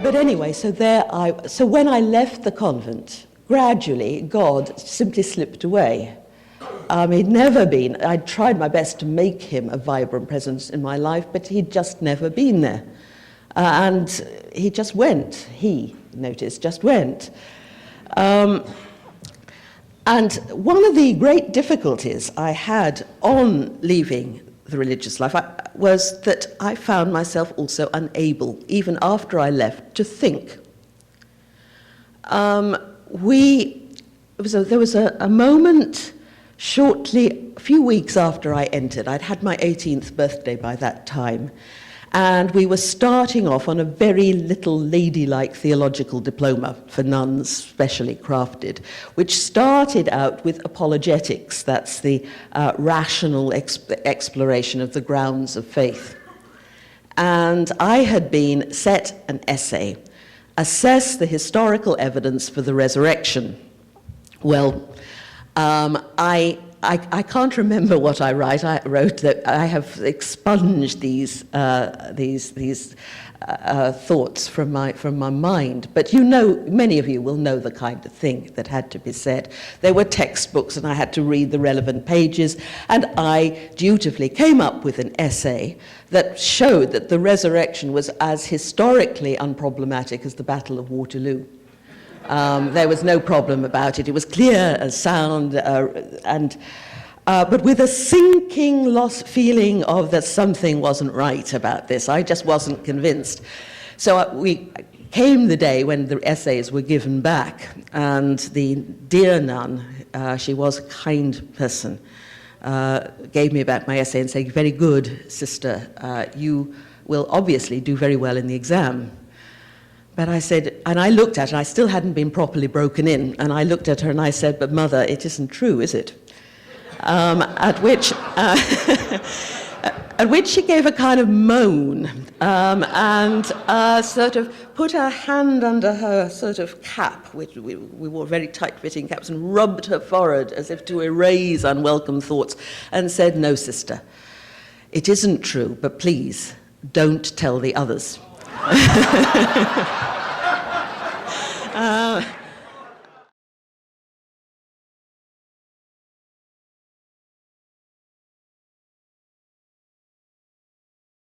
But anyway, so when I left the convent, gradually God simply slipped away. He'd never been, I'd tried my best to make him a vibrant presence in my life, but he'd just never been there. And he just went, just went. And one of the great difficulties I had on leaving the religious life was that I found myself also unable, even after I left, to think. There was a moment shortly, a few weeks after I entered. I'd had my 18th birthday by that time, and we were starting off on a very little ladylike theological diploma for nuns, specially crafted, which started out with apologetics. That's the rational exploration of the grounds of faith. And I had been set an essay, assess the historical evidence for the resurrection. Well, I can't remember what I wrote that I have expunged these thoughts from my mind. But you know, many of you will know the kind of thing that had to be said. There were textbooks, and I had to read the relevant pages, and I dutifully came up with an essay that showed that the resurrection was as historically unproblematic as the Battle of Waterloo. There was no problem about it. It was clear and sound, but with a sinking feeling of that something wasn't right about this. I just wasn't convinced. So we came the day when the essays were given back, and the dear nun, she was a kind person, gave me back my essay and said, "Very good, sister. You will obviously do very well in the exam." But I said, and I looked at her, I still hadn't been properly broken in, and I looked at her and I said, "But mother, it isn't true, is it?" At which she gave a kind of moan, and sort of put her hand under her sort of cap, which we wore very tight-fitting caps, and rubbed her forehead as if to erase unwelcome thoughts, and said, "No, sister, it isn't true, but please, don't tell the others."